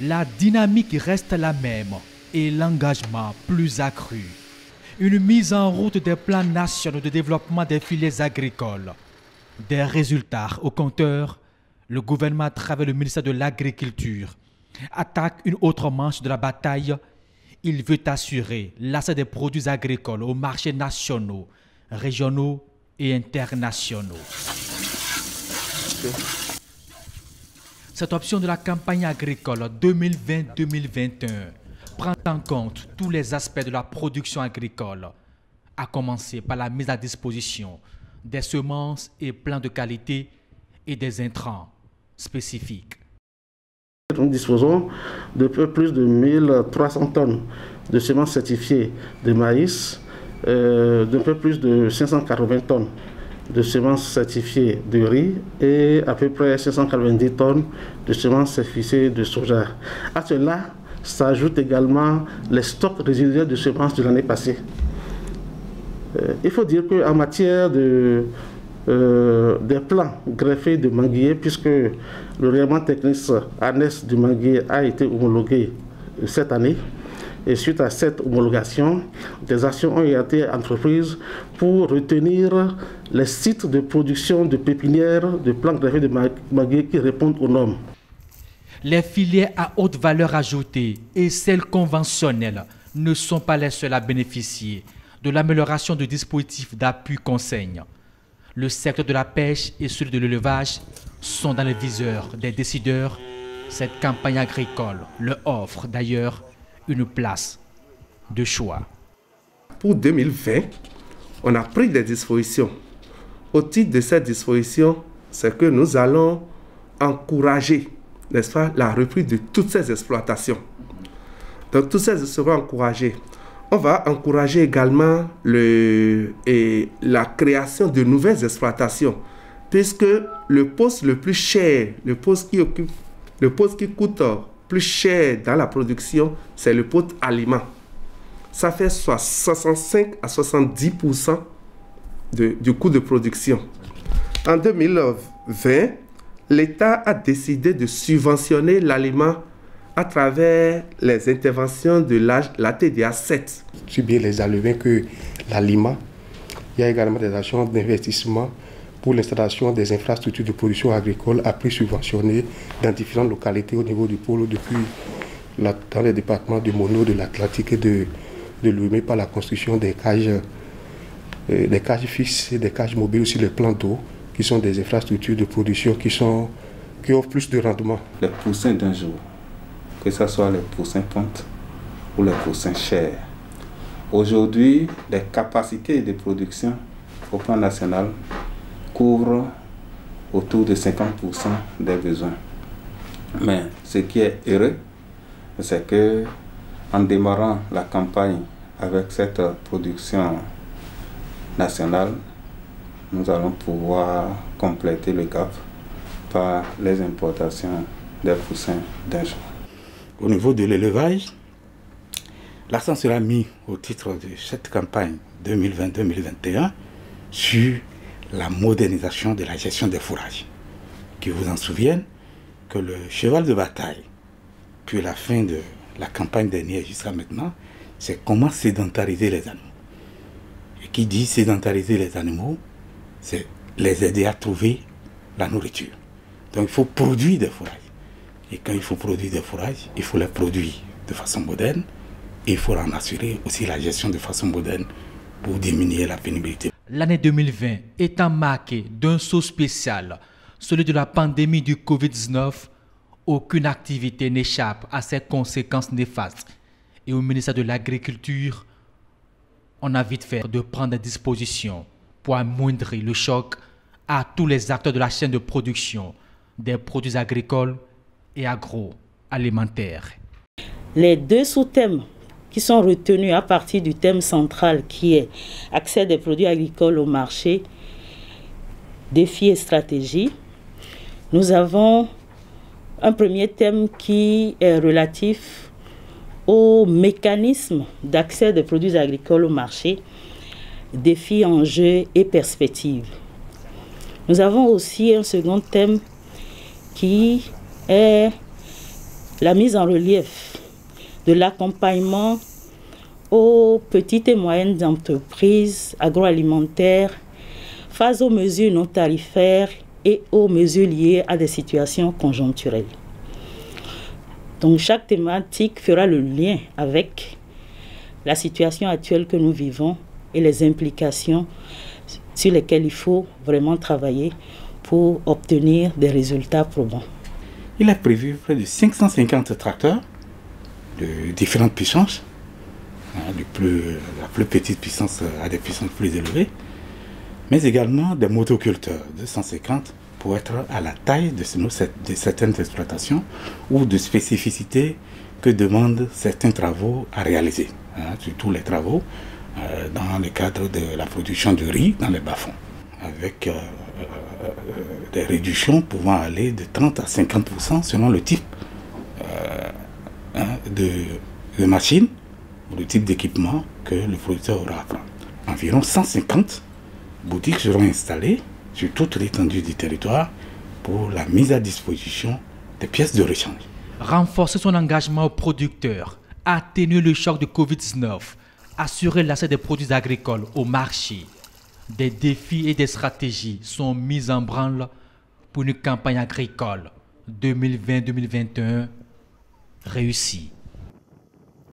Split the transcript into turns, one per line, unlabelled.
La dynamique reste la même et l'engagement plus accru. Une mise en route des plans nationaux de développement des filières agricoles. Des résultats au compteur, le gouvernement à travers le ministère de l'Agriculture attaque une autre manche de la bataille. Il veut assurer l'accès des produits agricoles aux marchés nationaux, régionaux et internationaux. Cette option de la campagne agricole 2020-2021 prend en compte tous les aspects de la production agricole, à commencer par la mise à disposition des semences et plans de qualité et des intrants spécifiques.
Nous disposons de peu plus de 1300 tonnes de semences certifiées de maïs, de peu plus de 580 tonnes de semences certifiées de riz et à peu près 590 tonnes de semences certifiées de soja. À cela s'ajoutent également les stocks résiduels de semences de l'année passée. Il faut dire qu'en matière des plants greffés de manguier, puisque le règlement technique ANES du manguier a été homologué cette année, et suite à cette homologation, des actions ont été entreprises pour retenir les sites de production de pépinières de plants greffés de manguier qui répondent aux normes.
Les filières à haute valeur ajoutée et celles conventionnelles ne sont pas les seules à bénéficier de l'amélioration de dispositifs d'appui conseil. Le secteur de la pêche et celui de l'élevage sont dans les viseurs des décideurs. Cette campagne agricole leur offre d'ailleurs une place de choix.
Pour 2020, on a pris des dispositions. Au titre de ces dispositions, c'est que nous allons encourager, n'est-ce pas, la reprise de toutes ces exploitations. Donc, tout ça sera encouragé. On va encourager également la création de nouvelles exploitations, puisque le poste le plus cher, le poste qui coûte plus cher dans la production, c'est le poste aliment. Ça fait soit 65 à 70% du coût de production. En 2020, l'État a décidé de subventionner l'aliment à travers les interventions de la TDA 7.
Si bien les alevins que l'aliment, il y a également des actions d'investissement pour l'installation des infrastructures de production agricole à prix subventionné dans différentes localités au niveau du pôle, depuis dans les départements de Mono, de l'Atlantique et de Lomé, par la construction des cages fixes et des cages mobiles, aussi les plans d'eau, qui sont des infrastructures de production qui offrent plus de rendement.
Les poussins d'un jour, que ce soit les poussins pontes ou les poussins chairs. Aujourd'hui, les capacités de production au plan national couvrent autour de 50% des besoins. Mais ce qui est heureux, c'est que en démarrant la campagne avec cette production nationale, nous allons pouvoir compléter le gap par les importations des poussins d'un jour.
Au niveau de l'élevage, l'accent sera mis au titre de cette campagne 2020-2021 sur la modernisation de la gestion des fourrages. Qui vous en souviennent que le cheval de bataille, puis la fin de la campagne dernière jusqu'à maintenant, c'est comment sédentariser les animaux. Et qui dit sédentariser les animaux, c'est les aider à trouver la nourriture. Donc il faut produire des fourrages. Et quand il faut produire des fourrages, il faut les produire de façon moderne et il faut en assurer aussi la gestion de façon moderne pour diminuer la pénibilité.
L'année 2020 étant marquée d'un saut spécial, celui de la pandémie du Covid-19, aucune activité n'échappe à ses conséquences néfastes. Et au ministère de l'Agriculture, on a vite fait de prendre des dispositions pour amoindrir le choc à tous les acteurs de la chaîne de production des produits agricoles et agroalimentaires.
Les deux sous-thèmes qui sont retenus à partir du thème central qui est accès des produits agricoles au marché, défis et stratégies. Nous avons un premier thème qui est relatif au mécanisme d'accès des produits agricoles au marché, défis, enjeux et perspectives. Nous avons aussi un second thème qui est la mise en relief de l'accompagnement aux petites et moyennes entreprises agroalimentaires face aux mesures non tarifaires et aux mesures liées à des situations conjoncturelles. Donc chaque thématique fera le lien avec la situation actuelle que nous vivons et les implications sur lesquelles il faut vraiment travailler pour obtenir des résultats probants.
Il a prévu près de 550 tracteurs de différentes puissances, la plus petite puissance à des puissances plus élevées, mais également des motoculteurs de 150 pour être à la taille de certaines exploitations ou de spécificités que demandent certains travaux à réaliser, surtout les travaux dans le cadre de la production de riz dans les bas-fonds, avec des réductions pouvant aller de 30 à 50% selon le type de machine ou le type d'équipement que le producteur aura à prendre. Environ 150 boutiques seront installées sur toute l'étendue du territoire pour la mise à disposition des pièces de rechange.
Renforcer son engagement aux producteurs, atténuer le choc de Covid-19, assurer l'accès des produits agricoles au marché. Des défis et des stratégies sont mis en branle pour une campagne agricole 2020-2021 réussie.